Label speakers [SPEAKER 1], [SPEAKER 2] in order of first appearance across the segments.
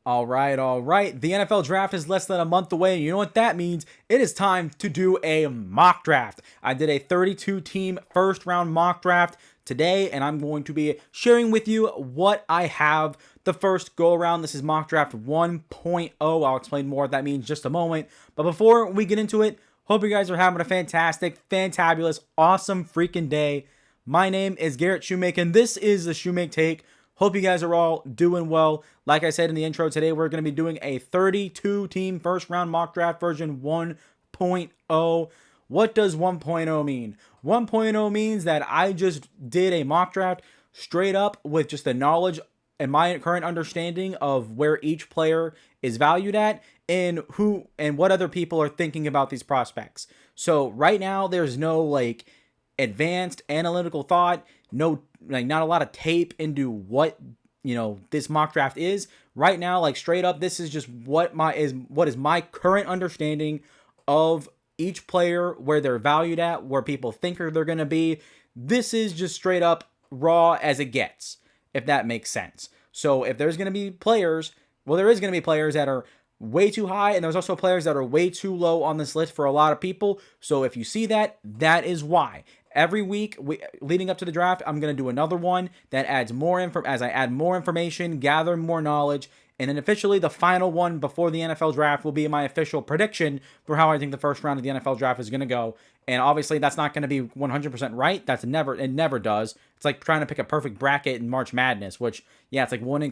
[SPEAKER 1] All right. The NFL draft is less than a month away. You know what that means? It is time to do a mock draft. I did a 32 team first round mock draft today, and I'm going to be sharing with you what I have the first go around. This is mock draft 1.0. I'll explain more what that means in just a moment. But before we get into it, hope you guys are having a fantastic, fantabulous, awesome freaking day. My name is Garrett Shumake, and this is the Shumake Take. Hope you guys are all doing well. Like I said in the intro, today we're going to be doing a 32-team first-round mock draft version 1.0. What does 1.0 mean? 1.0 means that I just did a mock draft straight up with just the knowledge and my current understanding of where each player is valued at and who and what other people are thinking about these prospects. So right now, there's no advanced analytical thought, not a lot of tape into what this mock draft is right now. Straight up, this is just what is my current understanding of each player, where they're valued at, where people think they're going to be. This is just straight up raw as it gets, if that makes sense. So if there's going to be players, well, there is going to be players that are way too high, and there's also players that are way too low on this list for a lot of people. So if you see that, that is why. Every week leading up to the draft, I'm going to do another one that adds more as I add more information, gather more knowledge, and then officially the final one before the NFL draft will be my official prediction for how I think the first round of the NFL draft is going to go. And obviously that's not going to be 100% right. It never does. It's like trying to pick a perfect bracket in March Madness, which it's like one in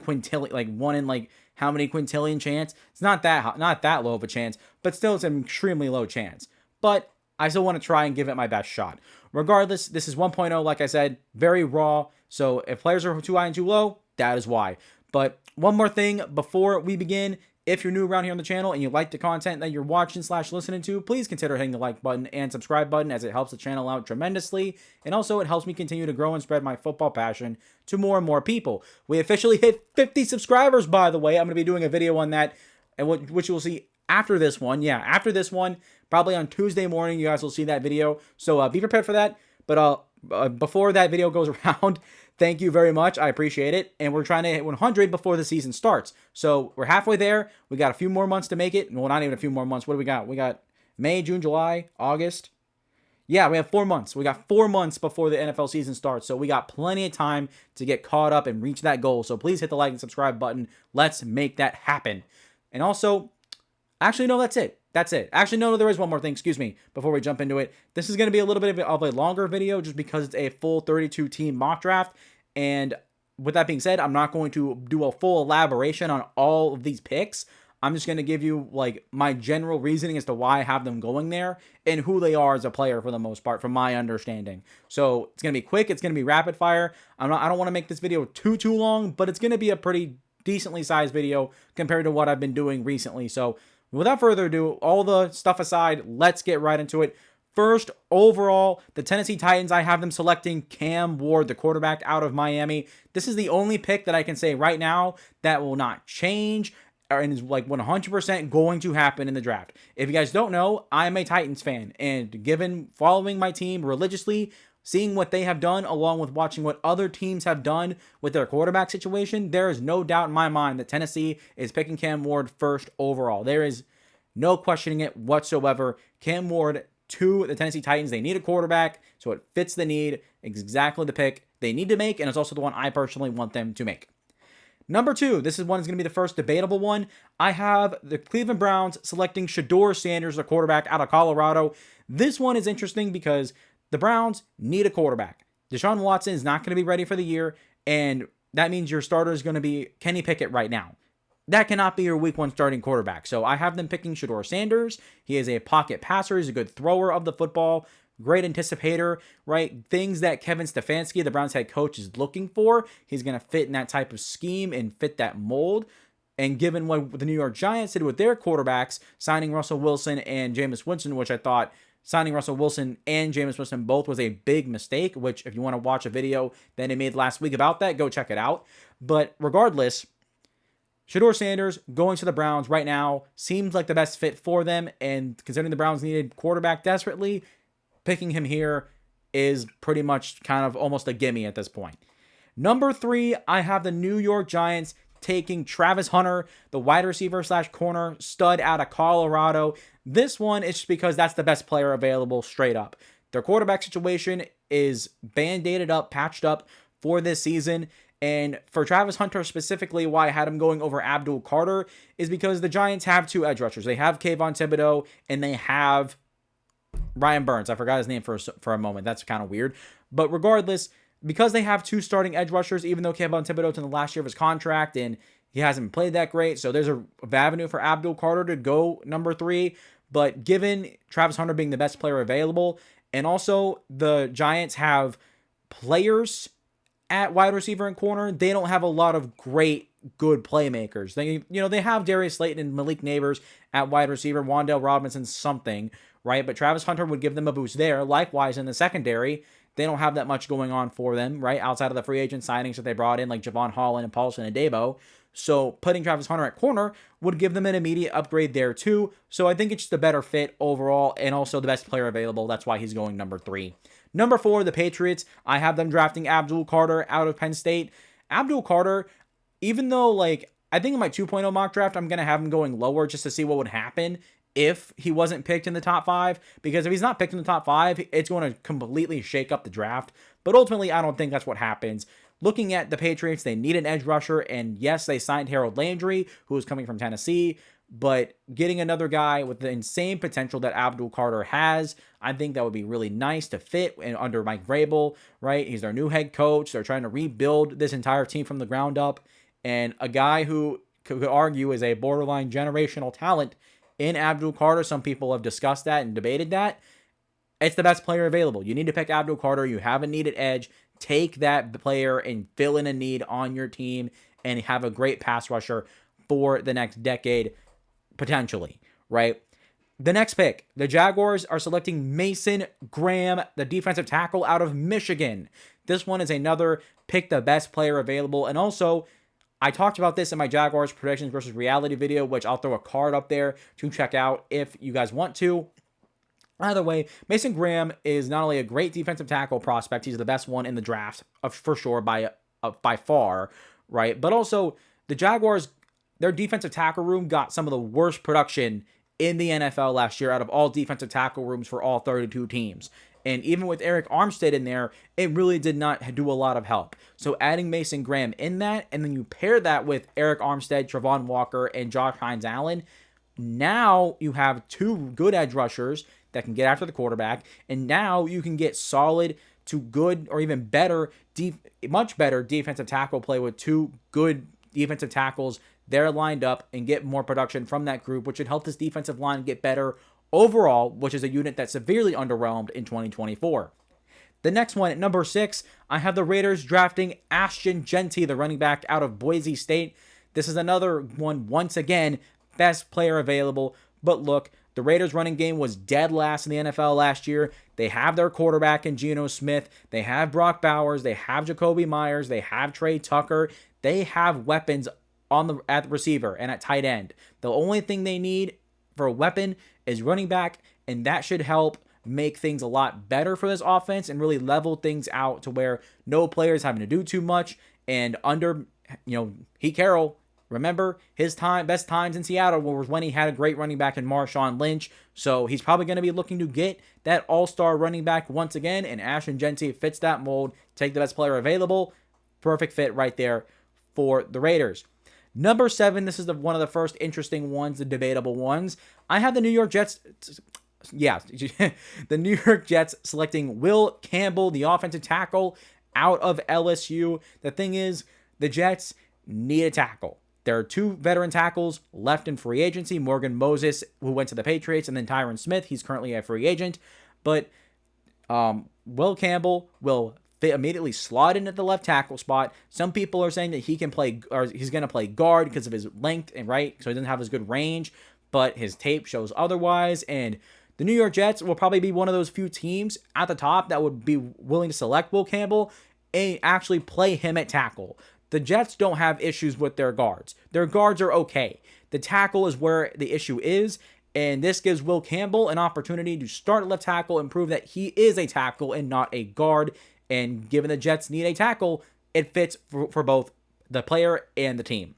[SPEAKER 1] how many quintillion chance. It's not that low of a chance, but still it's an extremely low chance. But I still want to try and give it my best shot. Regardless, this is 1.0, like I said, very raw. So if players are too high and too low, that is why. But one more thing before we begin. If you're new around here on the channel and you like the content that you're watching / listening to, please consider hitting the like button and subscribe button, as it helps the channel out tremendously. And also it helps me continue to grow and spread my football passion to more and more people. We officially hit 50 subscribers, by the way. I'm going to be doing a video on that, which you will see after this one. Yeah, after this one, probably on Tuesday morning, you guys will see that video. So be prepared for that. But before that video goes around, thank you very much. I appreciate it. And we're trying to hit 100 before the season starts. So we're halfway there. We got a few more months to make it. Well, not even a few more months. What do we got? We got May, June, July, August. Yeah, we have 4 months. We got 4 months before the NFL season starts. So we got plenty of time to get caught up and reach that goal. So please hit the like and subscribe button. Let's make that happen. And also, actually, no, that's it. That's it. Actually, no, there is one more thing. Excuse me. Before we jump into it, this is going to be a little bit of a longer video just because it's a full 32-team mock draft. And with that being said, I'm not going to do a full elaboration on all of these picks. I'm just going to give you my general reasoning as to why I have them going there and who they are as a player for the most part, from my understanding. So it's going to be quick. It's going to be rapid fire. I don't want to make this video too long, but it's going to be a pretty decently sized video compared to what I've been doing recently. So without further ado, all the stuff aside, let's get right into it. First, overall, the Tennessee Titans, I have them selecting Cam Ward, the quarterback out of Miami. This is the only pick that I can say right now that will not change and is 100% going to happen in the draft. If you guys don't know, I'm a Titans fan, and given following my team religiously, seeing what they have done along with watching what other teams have done with their quarterback situation, there is no doubt in my mind that Tennessee is picking Cam Ward first overall. There is no questioning it whatsoever. Cam Ward to the Tennessee Titans. They need a quarterback, so it fits the need. Exactly the pick they need to make, and it's also the one I personally want them to make. Number 2, this is one is going to be the first debatable one. I have the Cleveland Browns selecting Shedeur Sanders, the quarterback out of Colorado. This one is interesting because the Browns need a quarterback. Deshaun Watson is not going to be ready for the year, and that means your starter is going to be Kenny Pickett right now. That cannot be your week 1 starting quarterback. So I have them picking Shedeur Sanders. He is a pocket passer. He's a good thrower of the football. Great anticipator, right? Things that Kevin Stefanski, the Browns head coach, is looking for. He's going to fit in that type of scheme and fit that mold. And given what the New York Giants did with their quarterbacks, signing Russell Wilson and Jameis Winston, which I thought signing Russell Wilson and Jameis Winston both was a big mistake, which if you want to watch a video that I made last week about that, go check it out. But regardless, Shedeur Sanders going to the Browns right now seems like the best fit for them, and considering the Browns needed quarterback desperately, picking him here is pretty much kind of almost a gimme at this point. Number 3, I have the New York Giants taking Travis Hunter, the wide receiver / corner stud out of Colorado. This one is just because that's the best player available straight up. Their quarterback situation is band-aided up, patched up for this season. And for Travis Hunter specifically, why I had him going over Abdul Carter is because the Giants have 2 edge rushers. They have Kayvon Thibodeau and they have Ryan Burns. I forgot his name for a moment. That's kind of weird. But regardless, because they have 2 starting edge rushers, even though Kayvon Thibodeau's in the last year of his contract and he hasn't played that great, so there's a avenue for Abdul Carter to go number 3. But given Travis Hunter being the best player available, and also the Giants have players at wide receiver and corner, they don't have a lot of great, good playmakers. They have Darius Slayton and Malik Neighbors at wide receiver, Wan'Dale Robinson something, right? But Travis Hunter would give them a boost there. Likewise, in the secondary, they don't have that much going on for them, right? Outside of the free agent signings that they brought in, like Javon Holland and Paulson Adebo. So putting Travis Hunter at corner would give them an immediate upgrade there too. So I think it's just a better fit overall and also the best player available. That's why he's going number 3. Number 4, the Patriots. I have them drafting Abdul Carter out of Penn State. Abdul Carter, even though I think in my 2.0 mock draft, I'm going to have him going lower just to see what would happen if he wasn't picked in the top 5. Because if he's not picked in the top 5, it's going to completely shake up the draft. But ultimately, I don't think that's what happens. Looking at the Patriots, they need an edge rusher. And yes, they signed Harold Landry, who is coming from Tennessee. But getting another guy with the insane potential that Abdul Carter has, I think that would be really nice to fit under Mike Vrabel, right? He's their new head coach. They're trying to rebuild this entire team from the ground up. And a guy who could argue is a borderline generational talent in Abdul Carter. Some people have discussed that and debated that. It's the best player available. You need to pick Abdul Carter. You have a needed edge. Take that player and fill in a need on your team and have a great pass rusher for the next decade, potentially, right? The next pick, the Jaguars are selecting Mason Graham, the defensive tackle out of Michigan. This one is another pick the best player available. And also, I talked about this in my Jaguars predictions versus reality video, which I'll throw a card up there to check out if you guys want to. Either way, Mason Graham is not only a great defensive tackle prospect, he's the best one in the draft, for sure, by far, right? But also, the Jaguars, their defensive tackle room got some of the worst production in the NFL last year out of all defensive tackle rooms for all 32 teams. And even with Eric Armstead in there, it really did not do a lot of help. So adding Mason Graham in that, and then you pair that with Eric Armstead, Travon Walker, and Josh Hines-Allen, now you have 2 good edge rushers that can get after the quarterback, and now you can get solid to good or even better, much better defensive tackle play with 2 good defensive tackles there lined up and get more production from that group, which should help this defensive line get better overall, which is a unit that's severely underwhelmed in 2024. The next one, at number 6, I have the Raiders drafting Ashton Jeanty, the running back out of Boise State. This is another one, once again, best player available. But look, the Raiders running game was dead last in the NFL last year. They have their quarterback in Geno Smith. They have Brock Bowers. They have Jacoby Myers. They have Trey Tucker. They have weapons at the receiver and at tight end. The only thing they need for a weapon is running back, and that should help make things a lot better for this offense and really level things out to where no players having to do too much. And under, Pete Carroll, remember his best times in Seattle was when he had a great running back in Marshawn Lynch. So he's probably going to be looking to get that all-star running back once again, and Ashton Jeanty fits that mold. Take the best player available. Perfect fit right there for the Raiders. Number 7, this is one of the first interesting ones, the debatable ones. I have the New York Jets. Yeah, the New York Jets selecting Will Campbell, the offensive tackle out of LSU. The thing is, the Jets need a tackle. There are 2 veteran tackles left in free agency. Morgan Moses, who went to the Patriots, and then Tyron Smith. He's currently a free agent. But Will Campbell will immediately slot in at the left tackle spot. Some people are saying that he can play, or he's going to play guard because of his length, and right, so he doesn't have as good range, but his tape shows otherwise. And the New York Jets will probably be one of those few teams at the top that would be willing to select Will Campbell and actually play him at tackle. The Jets don't have issues with their guards. Their guards are okay. The tackle is where the issue is, and this gives Will Campbell an opportunity to start at left tackle and prove that he is a tackle and not a guard. And given the Jets need a tackle, it fits for both the player and the team.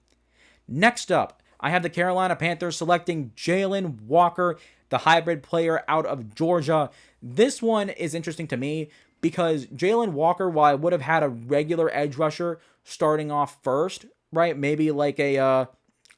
[SPEAKER 1] Next up, I have the Carolina Panthers selecting Jalen Walker, the hybrid player out of Georgia. This one is interesting to me because Jalen Walker, while I would have had a regular edge rusher starting off first, right? Maybe like I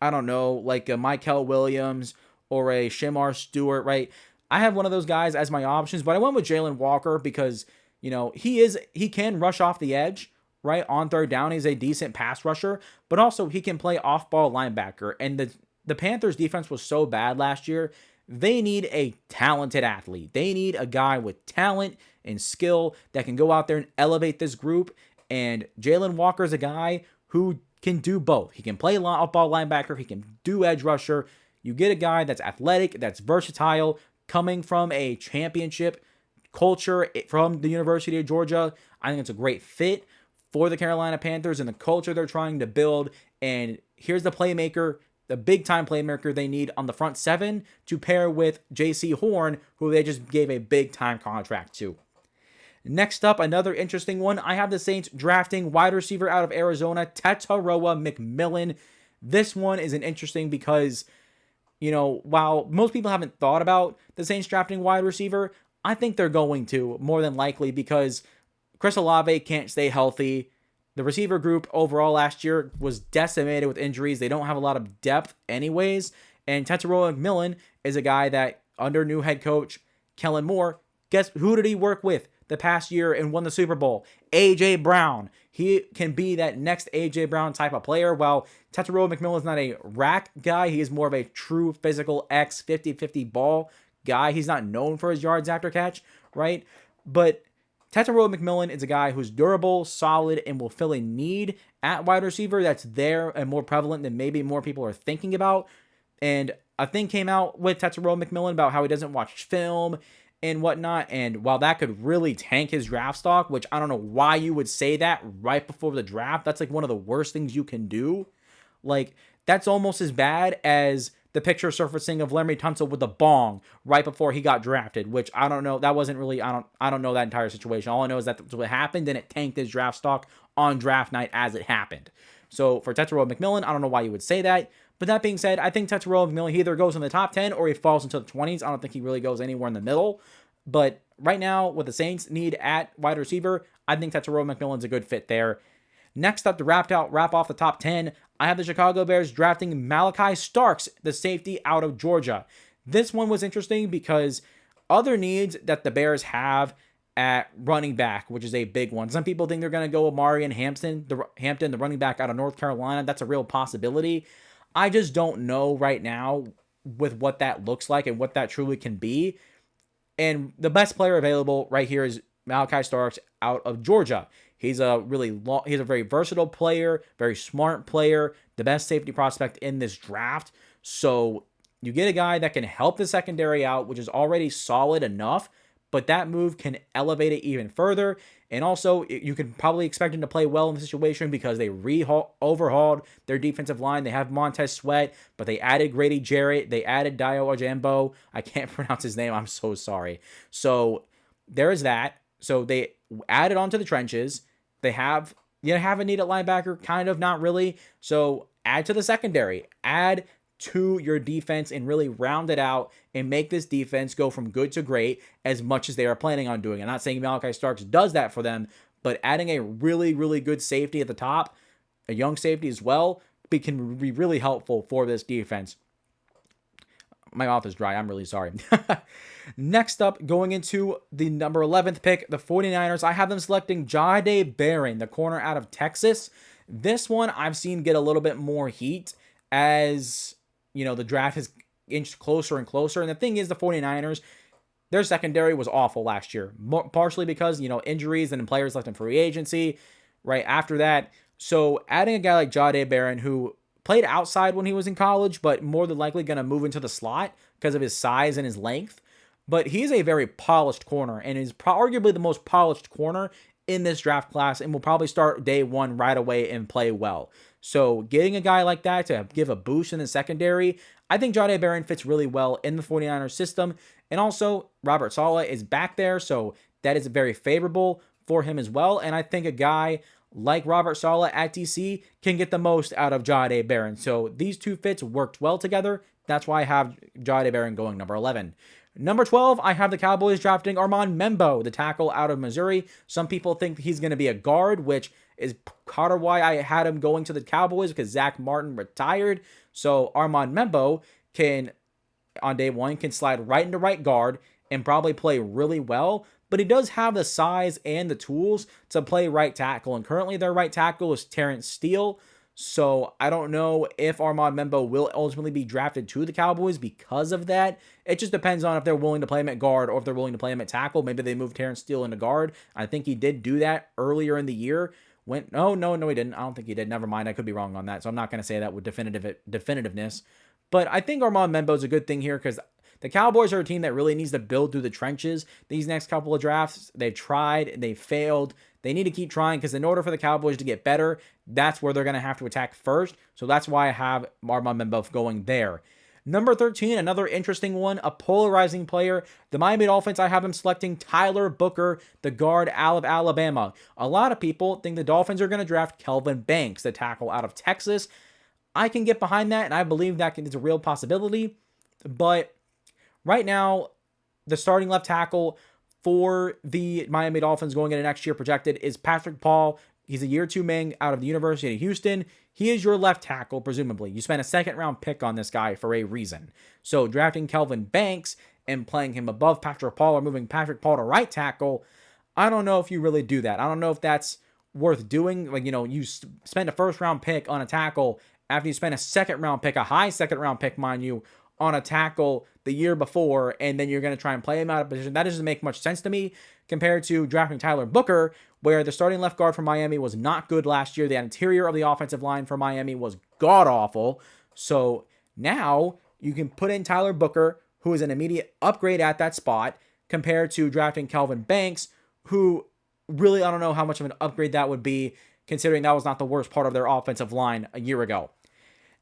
[SPEAKER 1] don't know, like a Mykel Williams or a Shamar Stewart, right? I have one of those guys as my options, but I went with Jalen Walker because, he can rush off the edge, right? On third down, he's a decent pass rusher, but also he can play off-ball linebacker. And the Panthers defense was so bad last year. They need a talented athlete. They need a guy with talent and skill that can go out there and elevate this group. And Jalen Walker is a guy who can do both. He can play off-ball linebacker. He can do edge rusher. You get a guy that's athletic, that's versatile, coming from a championship culture from the University of Georgia. I think it's a great fit for the Carolina Panthers and the culture they're trying to build. And here's the playmaker, the big-time playmaker they need on the front seven to pair with J.C. Horn, who they just gave a big-time contract to. Next up, another interesting one. I have the Saints drafting wide receiver out of Arizona, Tataroa McMillan. This one is an interesting because, while most people haven't thought about the Saints drafting wide receiver, I think they're going to, more than likely, because Chris Olave can't stay healthy. The receiver group overall last year was decimated with injuries. They don't have a lot of depth anyways. And Tataroa McMillan is a guy that, under new head coach Kellen Moore, guess who did he work with the past year and won the Super Bowl? A.J. Brown. He can be that next A.J. Brown type of player. While Tataroa McMillan is not a rack guy, he is more of a true physical X 50-50 ball guy. He's not known for his yards after catch, right? But Tataroa McMillan is a guy who's durable, solid, and will fill a need at wide receiver that's there and more prevalent than maybe more people are thinking about. And a thing came out with Tataroa McMillan about how he doesn't watch film and whatnot. And while that could really tank his draft stock, which I don't know why you would say that right before the draft, that's like one of the worst things you can do. Like, that's almost as bad as the picture surfacing of Laremy Tunsil with a bong right before he got drafted, which I don't know. That wasn't really, I don't know that entire situation. All I know is that's what happened, and it tanked his draft stock on draft night as it happened. So for Tataroa McMillan, I don't know why you would say that. But that being said, I think Tataroa McMillan, he either goes in the top 10 or he falls into the 20s. I don't think he really goes anywhere in the middle. But right now, what the Saints need at wide receiver, I think Tataroa McMillan's a good fit there. Next up, to wrap off the top 10, I have the Chicago Bears drafting Malachi Starks, the safety out of Georgia. This one was interesting because other needs that the Bears have at running back, which is a big one. Some people think they're going to go with Marion Hampton, the running back out of North Carolina. That's a real possibility. I just don't know right now with what that looks like and what that truly can be. And the best player available right here is Malachi Starks out of Georgia. He's a very versatile player, very smart player, the best safety prospect in this draft. So you get a guy that can help the secondary out, which is already solid enough, but that move can elevate it even further. And also, you can probably expect him to play well in the situation because they overhauled their defensive line. They have Montez Sweat, but they added Grady Jarrett. They added Dio Ojambo. I can't pronounce his name. I'm so sorry. So there is that. So they added onto the trenches. They have a need at linebacker, kind of, not really. So add to the secondary. Add to your defense and really round it out and make this defense go from good to great as much as they are planning on doing. I'm not saying Malachi Starks does that for them, but adding a really, really good safety at the top, a young safety as well, can be really helpful for this defense. My mouth is dry. I'm really sorry. Next up, going into the number 11th pick, the 49ers, I have them selecting Jahdae Barron, the corner out of Texas. This one I've seen get a little bit more heat as, the draft has inched closer and closer. And the thing is, the 49ers, their secondary was awful last year, partially because, injuries and players left in free agency right after that. So adding a guy like Jahdae Barron, who played outside when he was in college, but more than likely going to move into the slot because of his size and his length. But he's a very polished corner and is arguably the most polished corner in this draft class and will probably start day one right away and play well. So getting a guy like that to give a boost in the secondary, I think Jahdae Barron fits really well in the 49ers system. And also, Robert Saleh is back there, so that is very favorable for him as well. And I think a guy like Robert Saleh at DC, can get the most out of Jahdae Barron. So these two fits worked well together. That's why I have Jahdae Barron going number 11. Number 12, I have the Cowboys drafting Armand Membo, the tackle out of Missouri. Some people think he's going to be a guard, which is part of why I had him going to the Cowboys, because Zach Martin retired. So Armand Membo can, on day one, can slide right into right guard and probably play really well. But he does have the size and the tools to play right tackle. And currently their right tackle is Terrence Steele. So I don't know if Armand Membo will ultimately be drafted to the Cowboys because of that. It just depends on if they're willing to play him at guard or if they're willing to play him at tackle. Maybe they move Terrence Steele into guard. I think he did do that earlier in the year. No, he didn't. I don't think he did. Never mind. I could be wrong on that. So I'm not going to say that with definitiveness. But I think Armand Membo is a good thing here because the Cowboys are a team that really needs to build through the trenches. These next couple of drafts, they've tried and they failed. They need to keep trying because in order for the Cowboys to get better, that's where they're going to have to attack first. So that's why I have Armand Membo going there. Number 13, another interesting one, a polarizing player. The Miami Dolphins, I have him selecting Tyler Booker, the guard out of Alabama. A lot of people think the Dolphins are going to draft Kelvin Banks, the tackle out of Texas. I can get behind that, and I believe that is a real possibility. But right now, the starting left tackle for the Miami Dolphins going into next year projected is Patrick Paul. He's a year 2 man out of the University of Houston. He is your left tackle, presumably. You spent a second-round pick on this guy for a reason. So drafting Kelvin Banks and playing him above Patrick Paul or moving Patrick Paul to right tackle, I don't know if you really do that. I don't know if that's worth doing. Like, you spend a first-round pick on a tackle after you spend a second-round pick, a high second-round pick, mind you, on a tackle the year before, and then you're going to try and play him out of position. That doesn't make much sense to me compared to drafting Tyler Booker, where the starting left guard for Miami was not good last year. The interior of the offensive line for Miami was god-awful. So now you can put in Tyler Booker, who is an immediate upgrade at that spot, compared to drafting Kelvin Banks, who really, I don't know how much of an upgrade that would be, considering that was not the worst part of their offensive line a year ago.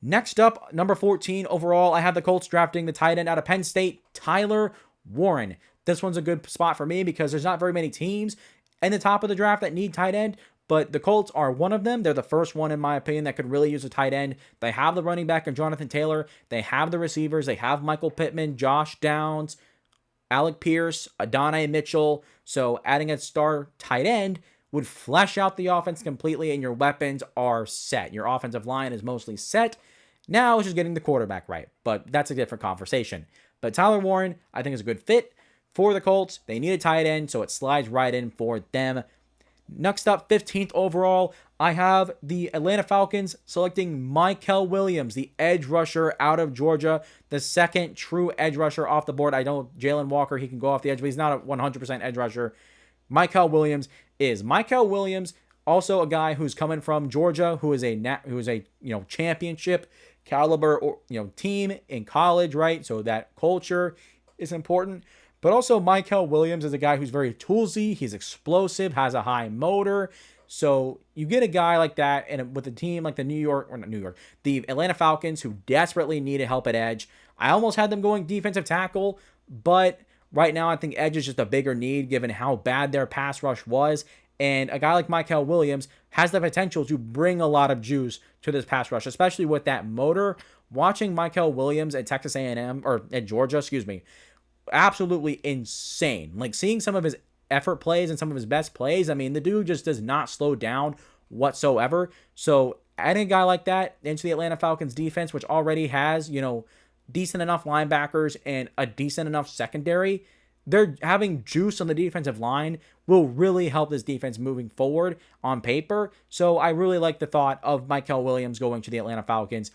[SPEAKER 1] Next up, number 14 overall, I have the Colts drafting the tight end out of Penn State, Tyler Warren. This one's a good spot for me because there's not very many teams in the top of the draft that need tight end, but the Colts are one of them. They're the first one, in my opinion, that could really use a tight end. They have the running back in Jonathan Taylor. They have the receivers. They have Michael Pittman, Josh Downs, Alec Pierce, Adonai Mitchell. So adding a star tight end would flesh out the offense completely, and your weapons are set. Your offensive line is mostly set. Now it's just getting the quarterback right, but that's a different conversation. But Tyler Warren, I think, is a good fit for the Colts. They need a tight end, so it slides right in for them. Next up, 15th overall, I have the Atlanta Falcons selecting Mykel Williams, the edge rusher out of Georgia, the second true edge rusher off the board. I know Jalen Walker, he can go off the edge, but he's not a 100% edge rusher. Mykel Williams is. Mykel Williams, also a guy who's coming from Georgia, who is a championship caliber or team in college, right? So that culture is important. But also Mykel Williams is a guy who's very toolsy, he's explosive, has a high motor. So you get a guy like that, and with a team like the Atlanta Falcons, who desperately need help at edge. I almost had them going defensive tackle, but right now I think edge is just a bigger need given how bad their pass rush was. And a guy like Mykel Williams has the potential to bring a lot of juice to this pass rush, especially with that motor. Watching Mykel Williams at Texas A&M, or at Georgia, absolutely insane. Like, seeing some of his effort plays and some of his best plays, I mean, the dude just does not slow down whatsoever. So adding a guy like that into the Atlanta Falcons defense, which already has, decent enough linebackers and a decent enough secondary, they're having juice on the defensive line will really help this defense moving forward on paper. So I really like the thought of Mykel Williams going to the Atlanta Falcons.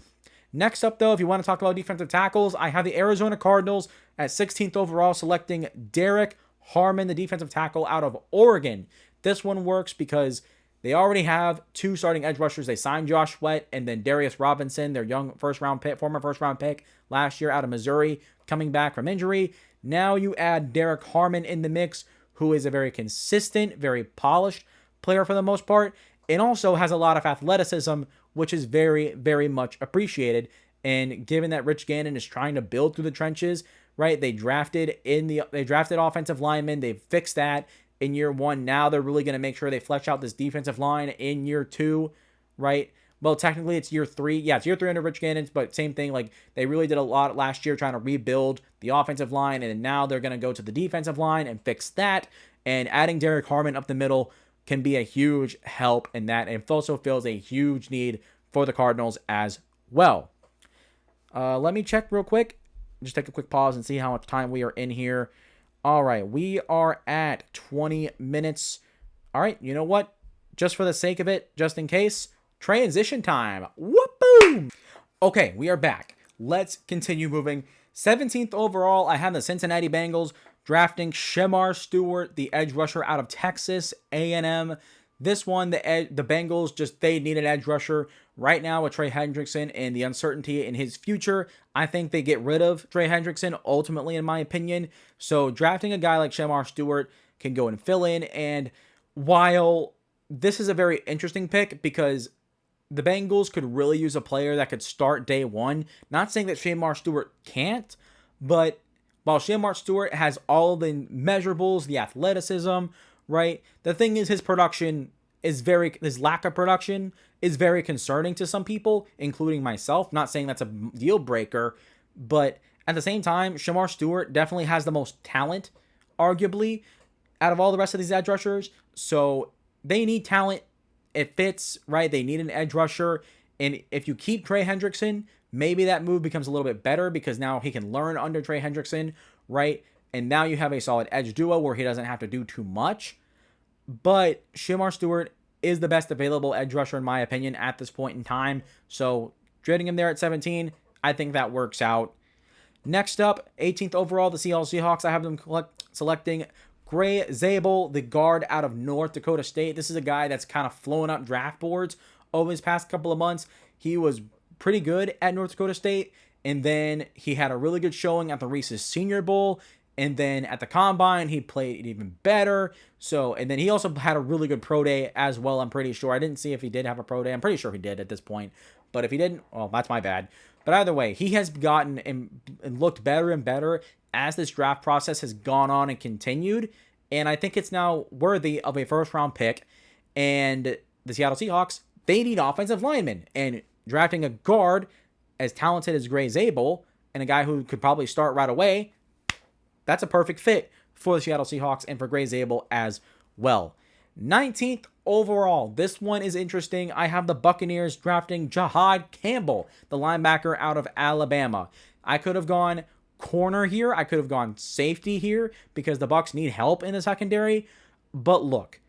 [SPEAKER 1] Next up, though, if you want to talk about defensive tackles, I have the Arizona Cardinals at 16th overall selecting Derek Harmon, the defensive tackle out of Oregon. This one works because they already have two starting edge rushers. They signed Josh Sweat and then Darius Robinson, their former first-round pick last year out of Missouri, coming back from injury. Now you add Derek Harmon in the mix, who is a very consistent, very polished player for the most part, and also has a lot of athleticism, which is very, very much appreciated. And given that Rich Gannon is trying to build through the trenches, right? They drafted offensive linemen. They've fixed that. in year 1. Now they're really going to make sure they flesh out this defensive line in year 2, right? Well, technically it's year 3. Yeah, it's year 3 under Rich Gannon, but same thing. Like, they really did a lot last year trying to rebuild the offensive line, and now they're going to go to the defensive line and fix that. And adding Derek Harmon up the middle can be a huge help in that, and it also fills a huge need for the Cardinals as well. Let me check real quick. Just take a quick pause and see how much time we are in here. All right, we are at 20 minutes. All right, you know what? Just for the sake of it, just in case, transition time. Whoop boom. Okay, we are back. Let's continue moving. 17th overall, I have the Cincinnati Bengals drafting Shemar Stewart, the edge rusher out of Texas A&M. This one, the Bengals, they need an edge rusher. Right now with Trey Hendrickson and the uncertainty in his future, I think they get rid of Trey Hendrickson, ultimately, in my opinion. So drafting a guy like Shemar Stewart can go and fill in. And while this is a very interesting pick because the Bengals could really use a player that could start day 1, not saying that Shemar Stewart can't, but while Shemar Stewart has all the measurables, the athleticism, right? The thing is, his lack of production is very concerning to some people, including myself. Not saying that's a deal breaker, but at the same time, Shemar Stewart definitely has the most talent, arguably, out of all the rest of these edge rushers. So they need talent. It fits, right? They need an edge rusher. And if you keep Trey Hendrickson, maybe that move becomes a little bit better because now he can learn under Trey Hendrickson, right? And now you have a solid edge duo where he doesn't have to do too much. But Shemar Stewart is the best available edge rusher, in my opinion, at this point in time. So trading him there at 17, I think that works out. Next up, 18th overall, the Seattle Seahawks. I have them selecting Gray Zabel, the guard out of North Dakota State. This is a guy that's kind of flowing up draft boards over his past couple of months. He was pretty good at North Dakota State, and then he had a really good showing at the Reese's Senior Bowl. And then at the Combine, he played even better. And then he also had a really good pro day as well, I'm pretty sure. I didn't see if he did have a pro day. I'm pretty sure he did at this point. But if he didn't, well, that's my bad. But either way, he has gotten and looked better and better as this draft process has gone on and continued. And I think it's now worthy of a first-round pick. And the Seattle Seahawks, they need offensive linemen. And drafting a guard as talented as Gray Zabel and a guy who could probably start right away, that's a perfect fit for the Seattle Seahawks and for Gray Zabel as well. 19th overall. This one is interesting. I have the Buccaneers drafting Jahad Campbell, the linebacker out of Alabama. I could have gone corner here. I could have gone safety here because the Bucs need help in the secondary. But look,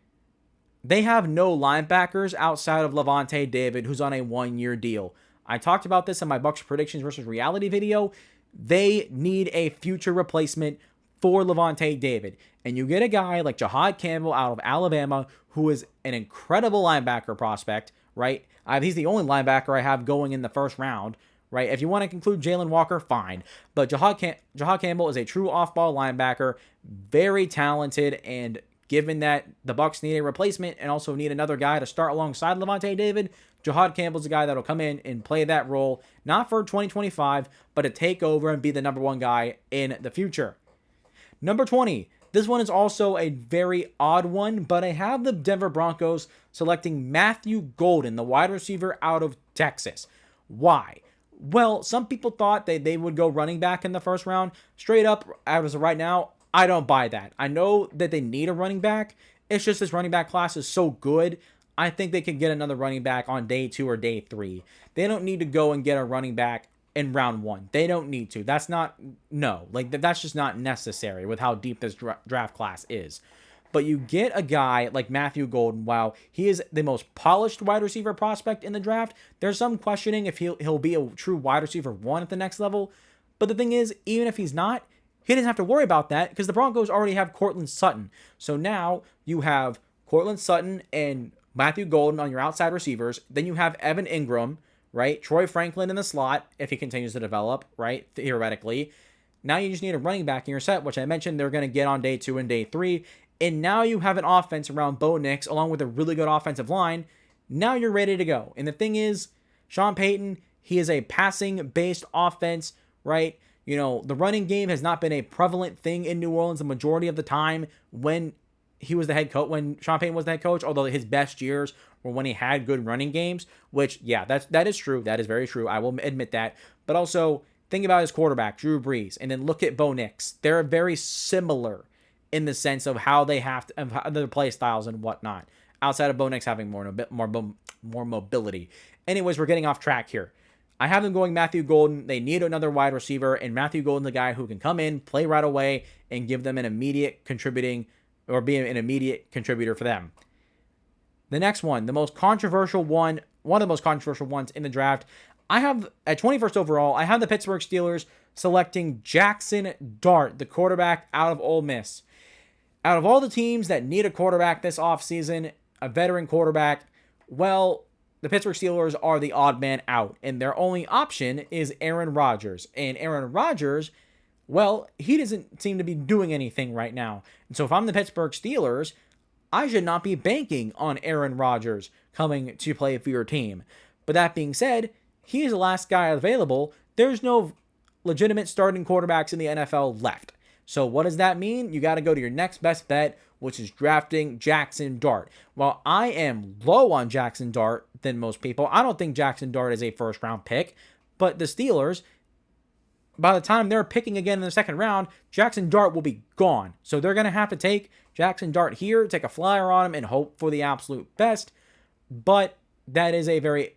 [SPEAKER 1] they have no linebackers outside of Levante David, who's on a 1-year deal. I talked about this in my Bucs predictions versus reality video. They need a future replacement for Levante David. And you get a guy like Jahad Campbell out of Alabama, who is an incredible linebacker prospect, right? He's the only linebacker I have going in the first round, right? If you want to conclude Jalen Walker, fine. But Jahad Campbell is a true off-ball linebacker, very talented, and given that the Bucs need a replacement and also need another guy to start alongside Levante David, Jahad Campbell's a guy that'll come in and play that role, not for 2025, but to take over and be the number 1 guy in the future. Number 20. This one is also a very odd one, but I have the Denver Broncos selecting Matthew Golden, the wide receiver out of Texas. Why? Well, some people thought that they would go running back in the first round. Straight up, as of right now, I don't buy that. I know that they need a running back. It's just this running back class is so good. I think they can get another running back on day 2 or day 3. They don't need to go and get a running back in round 1. They don't need to. That's just not necessary with how deep this draft class is. But you get a guy like Matthew Golden, while he is the most polished wide receiver prospect in the draft, there's some questioning if he'll be a true wide receiver 1 at the next level. But the thing is, even if he's not, he doesn't have to worry about that because the Broncos already have Courtland Sutton. So now you have Courtland Sutton and Matthew Golden on your outside receivers. Then you have Evan Ingram, right? Troy Franklin in the slot if he continues to develop, right? Theoretically. Now you just need a running back in your set, which I mentioned they're going to get on day 2 and day 3. And now you have an offense around Bo Nix along with a really good offensive line. Now you're ready to go. And the thing is, Sean Payton, he is a passing-based offense, right? You know, the running game has not been a prevalent thing in New Orleans the majority of the time when he was the head coach, when Sean Payton was the head coach, although his best years were when he had good running games, which, yeah, that is true. That is very true. I will admit that. But also, think about his quarterback, Drew Brees, and then look at Bo Nix. They're very similar in the sense of how they have to, of their play styles and whatnot, outside of Bo Nix having more mobility. Anyways, we're getting off track here. I have them going Matthew Golden. They need another wide receiver, and Matthew Golden's the guy who can come in, play right away, and give them an immediate contributing, or be an immediate contributor for them. The next one, the most controversial one of the most controversial ones in the draft. I have, at 21st overall, I have the Pittsburgh Steelers selecting Jackson Dart, the quarterback out of Ole Miss. Out of all the teams that need a quarterback this offseason, a veteran quarterback, well, the Pittsburgh Steelers are the odd man out, and their only option is Aaron Rodgers. And Aaron Rodgers, well, he doesn't seem to be doing anything right now. And so if I'm the Pittsburgh Steelers, I should not be banking on Aaron Rodgers coming to play for your team. But that being said, he is the last guy available. There's no legitimate starting quarterbacks in the NFL left. So what does that mean? You got to go to your next best bet, which is drafting Jackson Dart. While I am low on Jackson Dart than most people, I don't think Jackson Dart is a first-round pick. But the Steelers, by the time they're picking again in the second round, Jackson Dart will be gone. So they're going to have to take Jackson Dart here, take a flyer on him, and hope for the absolute best. But that is a very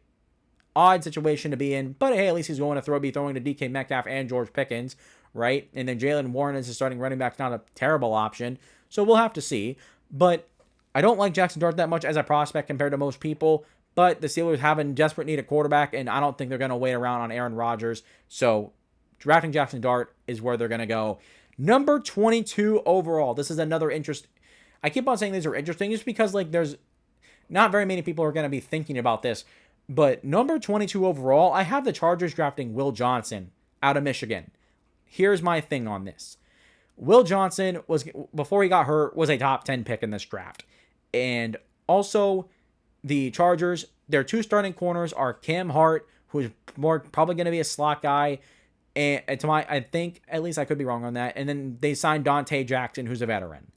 [SPEAKER 1] odd situation to be in. But hey, at least he's going to be throwing to DK Metcalf and George Pickens, right? And then Jalen Warren is a starting running back, not a terrible option. So we'll have to see. But I don't like Jackson Dart that much as a prospect compared to most people. But the Steelers have a desperate need at quarterback, and I don't think they're going to wait around on Aaron Rodgers. So drafting Jackson Dart is where they're going to go. Number 22 overall. This is another interest. I keep on saying these are interesting just because there's not very many people are going to be thinking about this. But number 22 overall, I have the Chargers drafting Will Johnson out of Michigan. Here's my thing on this. Will Johnson was, before he got hurt, was a top 10 pick in this draft. And also, the Chargers, their two starting corners are Cam Hart, who's probably going to be a slot guy. And I think, at least I could be wrong on that. And then they signed Dante Jackson, who's a veteran.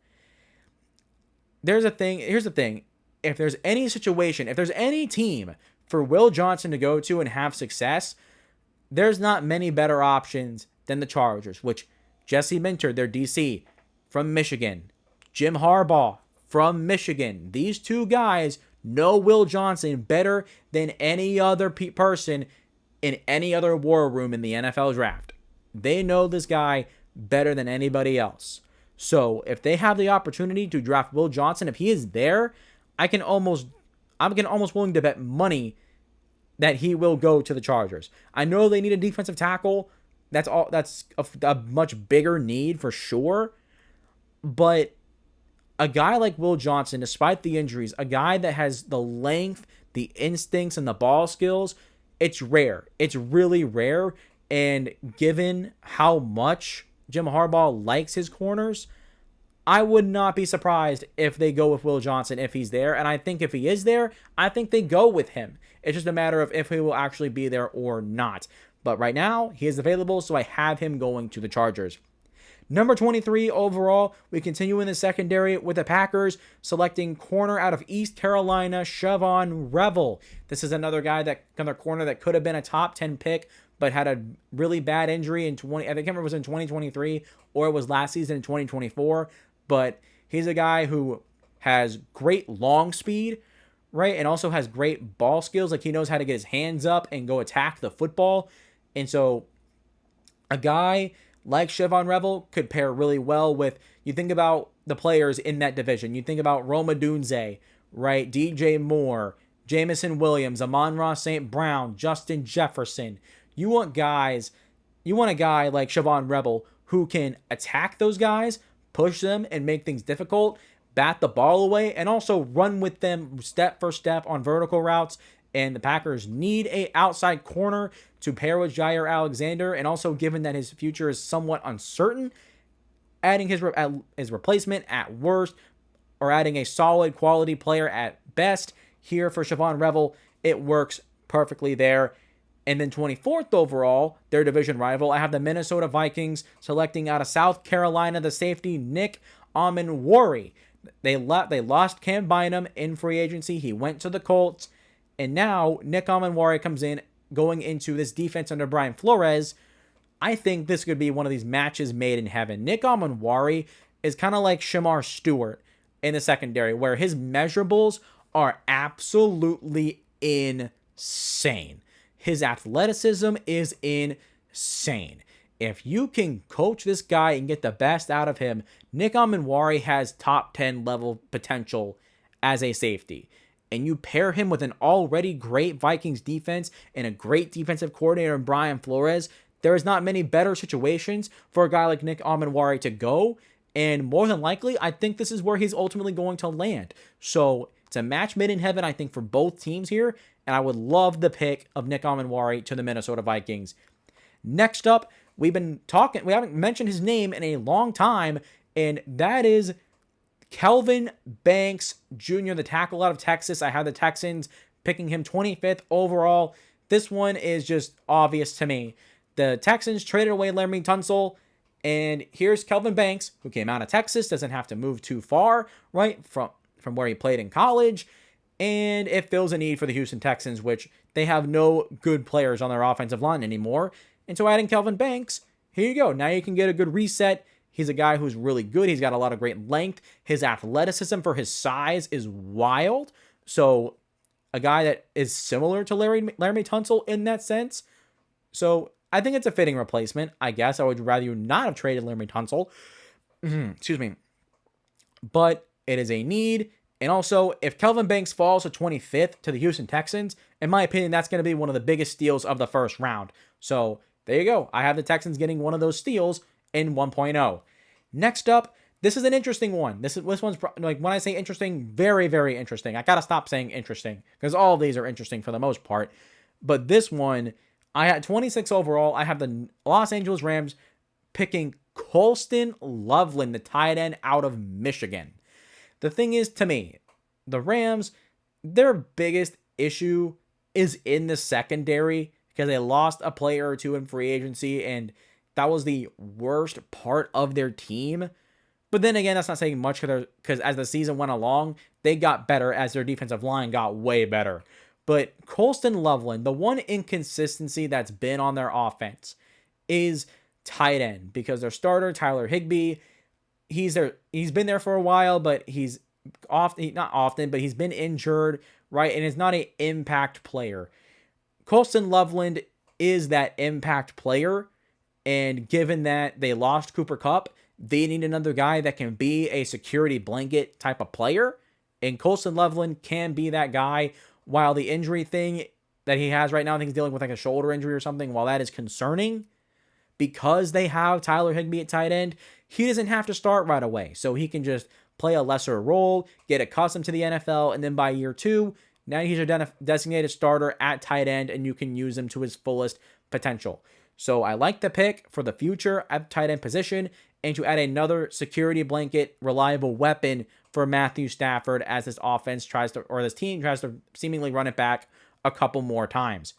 [SPEAKER 1] Here's the thing. If there's any situation, if there's any team for Will Johnson to go to and have success, there's not many better options than the Chargers, which Jesse Minter, their DC, from Michigan, Jim Harbaugh from Michigan. These two guys know Will Johnson better than any other person in any other war room in the NFL draft. They know this guy better than anybody else. So if they have the opportunity to draft Will Johnson, if he is there, I'm almost willing to bet money that he will go to the Chargers. I know they need a defensive tackle. That's a much bigger need for sure. But a guy like Will Johnson, despite the injuries, a guy that has the length, the instincts, and the ball skills, it's rare. It's really rare. And given how much Jim Harbaugh likes his corners, I would not be surprised if they go with Will Johnson if he's there. And I think if he is there, I think they go with him. It's just a matter of if he will actually be there or not. But right now, he is available, so I have him going to the Chargers. Number 23 overall, we continue in the secondary with the Packers selecting corner out of East Carolina, Shavon Revel. This is another corner that could have been a top 10 pick, but had a really bad injury I can't remember if it was in 2023 or it was last season in 2024. But he's a guy who has great long speed, right? And also has great ball skills. He knows how to get his hands up and go attack the football. And so a guy like Shavon Revel could pair really well with, you think about the players in that division. You think about Rome Odunze, right? DJ Moore, Jamison Williams, Amon-Ra St. Brown, Justin Jefferson. You want a guy like Shavon Revel who can attack those guys, push them, and make things difficult, bat the ball away, and also run with them step for step on vertical routes. And the Packers need a outside corner to pair with Jair Alexander. And also, given that his future is somewhat uncertain, adding his replacement at worst, or adding a solid quality player at best here for Shavon Revel, it works perfectly there. And then 24th overall, their division rival, I have the Minnesota Vikings selecting out of South Carolina the safety Nick Amenwori. They lost Cam Bynum in free agency. He went to the Colts, and now Nick Amanwari comes in, going into this defense under Brian Flores. I think this could be one of these matches made in heaven. Nick Amanwari is kind of like Shamar Stewart in the secondary, where his measurables are absolutely insane. His athleticism is insane. If you can coach this guy and get the best out of him, Nick Amanwari has top 10 level potential as a safety. And you pair him with an already great Vikings defense and a great defensive coordinator in Brian Flores, there is not many better situations for a guy like Nick Amanwari to go. And more than likely, I think this is where he's ultimately going to land. So it's a match made in heaven, I think, for both teams here. And I would love the pick of Nick Amanwari to the Minnesota Vikings. Next up, we haven't mentioned his name in a long time, and that is Kelvin Banks Jr., the tackle out of Texas. I have the Texans picking him 25th overall. This one is just obvious to me. The Texans traded away Laremy Tunsil, and here's Kelvin Banks, who came out of Texas, doesn't have to move too far, right, from where he played in college, and it fills a need for the Houston Texans, which they have no good players on their offensive line anymore. And so adding Kelvin Banks, here you go. Now you can get a good reset. He's a guy who's really good. He's got a lot of great length. His athleticism for his size is wild. So a guy that is similar to Laremy Tunsil in that sense. So I think it's a fitting replacement. I guess I would rather you not have traded Laremy Tunsil. Excuse me. But it is a need. And also, if Kelvin Banks falls to 25th to the Houston Texans, in my opinion, that's going to be one of the biggest steals of the first round. So there you go. I have the Texans getting one of those steals in 1.0. Next up, this is an interesting one. This one's like, when I say interesting, very, very interesting. I got to stop saying interesting because all of these are interesting for the most part. But this one, I had 26 overall. I have the Los Angeles Rams picking Colston Loveland, the tight end out of Michigan. The thing is, to me, the Rams, their biggest issue is in the secondary because they lost a player or two in free agency, and that was the worst part of their team. But then again, that's not saying much because as the season went along, they got better as their defensive line got way better. But Colston Loveland, the one inconsistency that's been on their offense is tight end because their starter, Tyler Higbee, he's been there for a while, but he's not often, but he's been injured, right? And is not an impact player. Colston Loveland is that impact player. And given that they lost Cooper Kupp, they need another guy that can be a security blanket type of player. And Colston Loveland can be that guy. While the injury thing that he has right now, I think he's dealing with like a shoulder injury or something. While that is concerning, because they have Tyler Higbee at tight end, he doesn't have to start right away. So he can just play a lesser role, get accustomed to the NFL, and then by year 2, now he's your designated starter at tight end, and you can use him to his fullest potential. So I like the pick for the future at tight end position and to add another security blanket, reliable weapon for Matthew Stafford as this team tries to seemingly run it back a couple more times.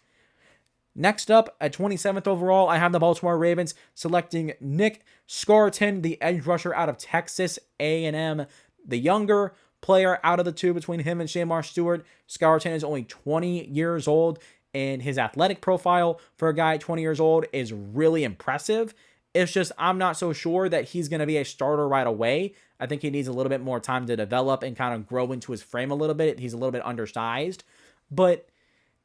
[SPEAKER 1] Next up, at 27th overall, I have the Baltimore Ravens selecting Nick Scarton, the edge rusher out of Texas A&M, the younger player out of the two between him and Shamar Stewart. Scarton is only 20 years old, and his athletic profile for a guy 20 years old is really impressive. It's just I'm not so sure that he's going to be a starter right away. I think he needs a little bit more time to develop and kind of grow into his frame a little bit. He's a little bit undersized, but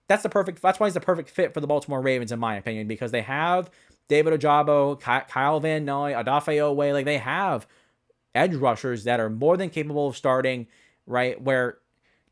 [SPEAKER 1] that's why he's the perfect fit for the Baltimore Ravens, in my opinion, because they have David Ojabo, Kyle Van Noy, Odafe Oweh. Like, they have edge rushers that are more than capable of starting, right? Where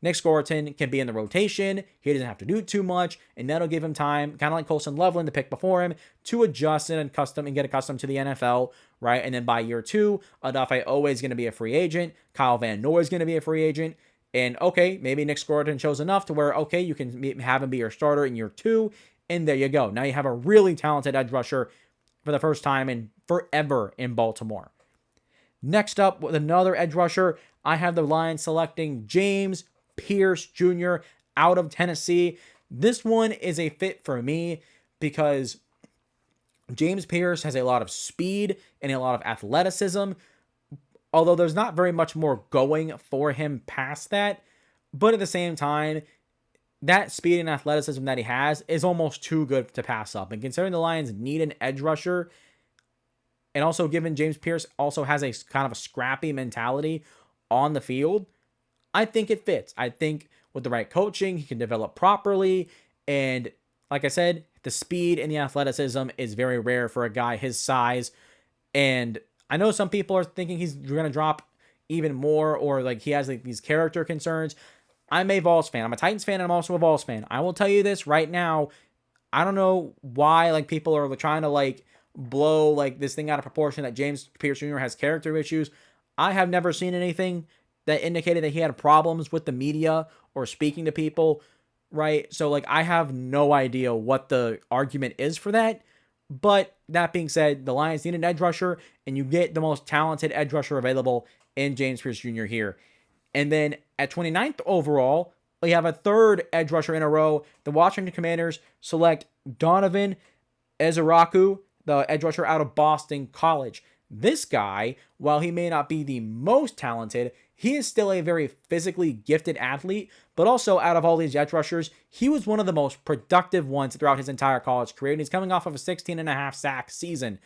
[SPEAKER 1] Nick Scarton can be in the rotation. He doesn't have to do too much, and that'll give him time, kind of like Colston Loveland, the pick before him, to adjust and get accustomed to the NFL, right? And then by year 2, Odafe Oweh is going to be a free agent. Kyle Van Noy is going to be a free agent. And okay, maybe Nick Scarton shows enough to where, okay, you can have him be your starter in year 2, and there you go. Now you have a really talented edge rusher for the first time in forever in Baltimore. Next up, with another edge rusher, I have the Lions selecting James Pierce Jr. out of Tennessee. This one is a fit for me because James Pierce has a lot of speed and a lot of athleticism. although there's not very much more going for him past that. But at the same time, that speed and athleticism that he has is almost too good to pass up. And considering the Lions need an edge rusher, and also given James Pierce also has a kind of a scrappy mentality on the field, I think it fits. I think with the right coaching, he can develop properly. And like I said, the speed and the athleticism is very rare for a guy his size. And I know some people are thinking he's going to drop even more, or like he has like these character concerns. I'm a Vols fan. I'm a Titans fan, and I'm also a Vols fan. I will tell you this right now. I don't know why like people are trying to like blow like this thing out of proportion that James Pierce Jr. has character issues. I have never seen anything that indicated that he had problems with the media or speaking to people, right? So like I have no idea what the argument is for that. But that being said, the Lions need an edge rusher, and you get the most talented edge rusher available in James Pierce Jr. here. And then at 29th overall, we have a third edge rusher in a row. The Washington Commanders select Donovan Ezeraku, the edge rusher out of Boston College. This guy, while he may not be the most talented, he is still a very physically gifted athlete, but also out of all these edge rushers, he was one of the most productive ones throughout his entire college career, and he's coming off of a 16.5 sack season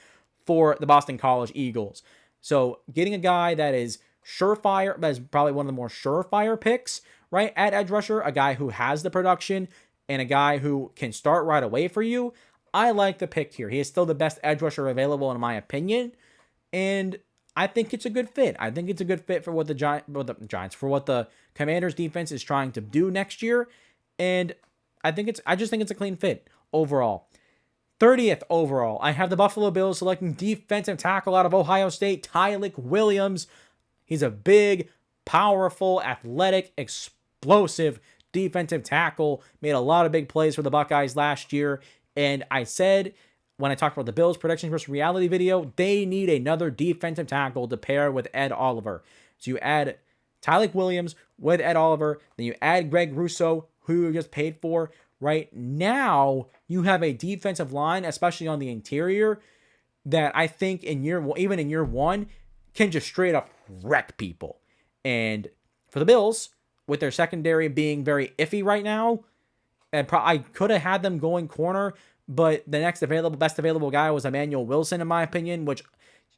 [SPEAKER 1] for the Boston College Eagles. So getting a guy that is surefire, that is probably one of the more surefire picks, right, at edge rusher, a guy who has the production and a guy who can start right away for you, I like the pick here. He is still the best edge rusher available in my opinion, and I think it's a good fit. I think it's a good fit for what the Giants, for what the Commanders defense is trying to do next year, and I just think it's a clean fit overall. 30th overall, I have the Buffalo Bills selecting defensive tackle out of Ohio State, Tyleik Williams. He's a big, powerful, athletic, explosive defensive tackle. Made a lot of big plays for the Buckeyes last year. And I said, when I talked about the Bills' predictions versus reality video, they need another defensive tackle to pair with Ed Oliver. So you add Tyleik Williams with Ed Oliver, then you add Greg Rousseau, who you just paid for. Right now, you have a defensive line, especially on the interior, that I think even in year one, can just straight up wreck people. And for the Bills, with their secondary being very iffy right now, and I could have had them going corner, but the next best available guy was Emmanuel Wilson, in my opinion, which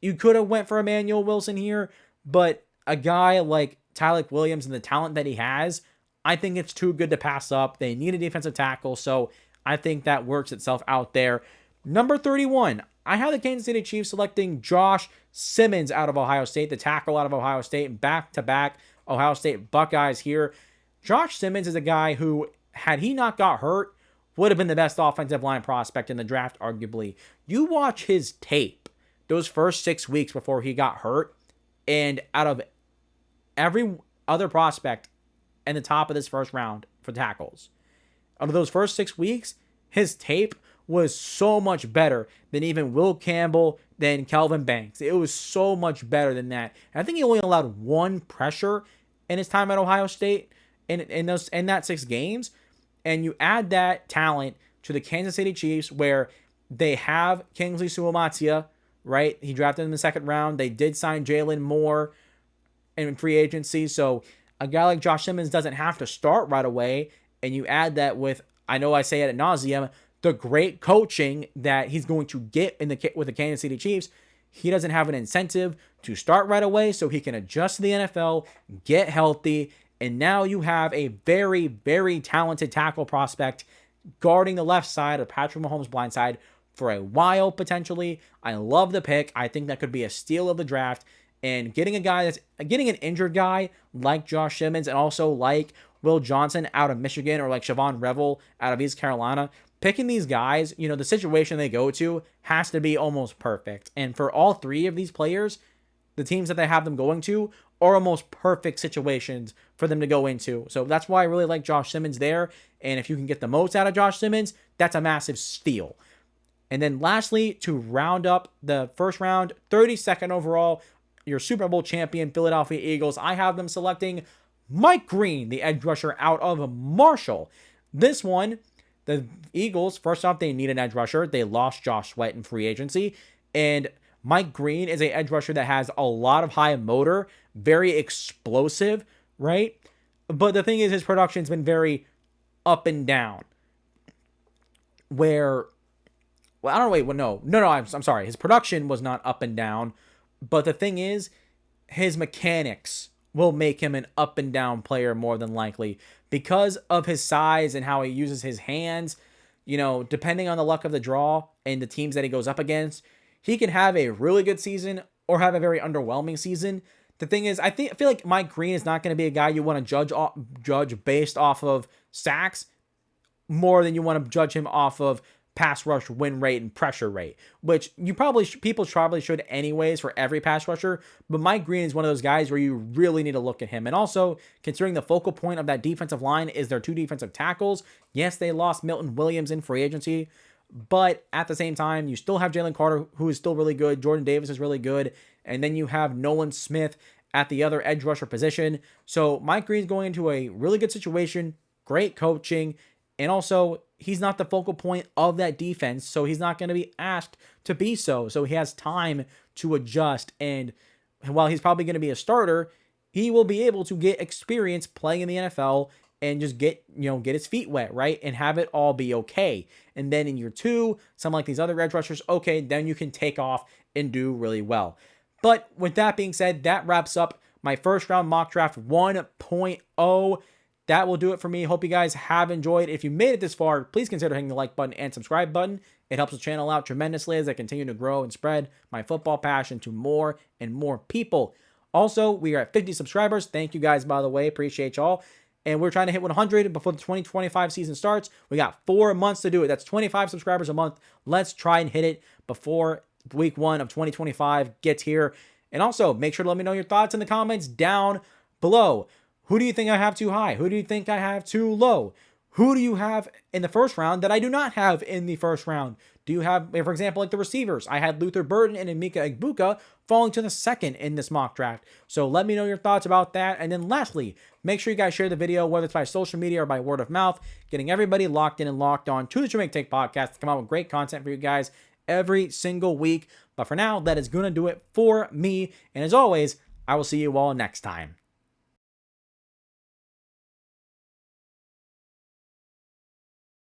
[SPEAKER 1] you could have went for Emmanuel Wilson here, but a guy like Tyleik Williams and the talent that he has, I think it's too good to pass up. They need a defensive tackle, so I think that works itself out there. Number 31, I have the Kansas City Chiefs selecting Josh Simmons out of Ohio State, the tackle out of Ohio State, back-to-back Ohio State Buckeyes here. Josh Simmons is a guy who, had he not got hurt, would have been the best offensive line prospect in the draft, arguably. You watch his tape those first 6 weeks before he got hurt, and out of every other prospect in the top of this first round for tackles, out of those first 6 weeks, his tape was so much better than even Will Campbell, than Kelvin Banks. It was so much better than that. And I think he only allowed one pressure in his time at Ohio State in that 6 games. And you add that talent to the Kansas City Chiefs, where they have Kingsley Suamatia, right? He drafted in the second round. They did sign Jalen Moore in free agency. So a guy like Josh Simmons doesn't have to start right away. And you add that with, I know I say it ad nauseum, the great coaching that he's going to get with the Kansas City Chiefs. He doesn't have an incentive to start right away, so he can adjust to the NFL, get healthy, and now you have a very, very talented tackle prospect guarding the left side of Patrick Mahomes' blind side for a while, potentially. I love the pick. I think that could be a steal of the draft. And getting an injured guy like Josh Simmons, and also like Will Johnson out of Michigan, or like Siobhan Revel out of East Carolina, picking these guys, the situation they go to has to be almost perfect. And for all 3 of these players, the teams that they have them going to are almost perfect situations for them to go into. So that's why I really like Josh Simmons there. And if you can get the most out of Josh Simmons, that's a massive steal. And then lastly, to round up the first round, 32nd overall, your Super Bowl champion Philadelphia Eagles, I have them selecting Mike Green, the edge rusher out of Marshall. This one, the Eagles, first off, they need an edge rusher. They lost Josh Sweat in free agency. And Mike Green is a edge rusher that has a lot of high motor, very explosive, right? But the thing is, his production's been very up and down. Where, well, I don't know, wait, well, no, I'm sorry. His production was not up and down. But the thing is, his mechanics will make him an up and down player more than likely because of his size and how he uses his hands. Depending on the luck of the draw and the teams that he goes up against, he can have a really good season or have a very underwhelming season. The thing is, I feel like Mike Green is not going to be a guy you want to judge based off of sacks more than you want to judge him off of pass rush win rate and pressure rate, which people probably should anyways for every pass rusher. But Mike Green is one of those guys where you really need to look at him. And also, considering the focal point of that defensive line is their 2 defensive tackles. Yes, they lost Milton Williams in free agency, but at the same time, you still have Jalen Carter, who is still really good. Jordan Davis is really good. And then you have Nolan Smith at the other edge rusher position. So Mike Green's going into a really good situation, great coaching, and also he's not the focal point of that defense, so he's not going to be asked to be so. So he has time to adjust, and while he's probably going to be a starter, he will be able to get experience playing in the NFL and just get his feet wet, right? And have it all be okay. And then in year 2, some like these other edge rushers, okay, then you can take off and do really well. But with that being said, that wraps up my first round mock draft 1.0. That will do it for me. Hope you guys have enjoyed. If you made it this far, please consider hitting the like button and subscribe button. It helps the channel out tremendously as I continue to grow and spread my football passion to more and more people. Also, we are at 50 subscribers. Thank you guys, by the way. Appreciate y'all. And we're trying to hit 100 before the 2025 season starts. We got 4 months to do it. That's 25 subscribers a month. Let's try and hit it before week 1 of 2025 gets here. And also, make sure to let me know your thoughts in the comments down below. Who do you think I have too high? Who do you think I have too low? Who do you have in the first round that I do not have in the first round? Do you have, for example, like the receivers? I had Luther Burden and Emeka Egbuka falling to the second in this mock draft. So let me know your thoughts about that. And then lastly, make sure you guys share the video, whether it's by social media or by word of mouth, getting everybody locked in and locked on to the Shumake Take podcast to come out with great content for you guys every single week. But for now, that is going to do it for me. And as always, I will see you all next time.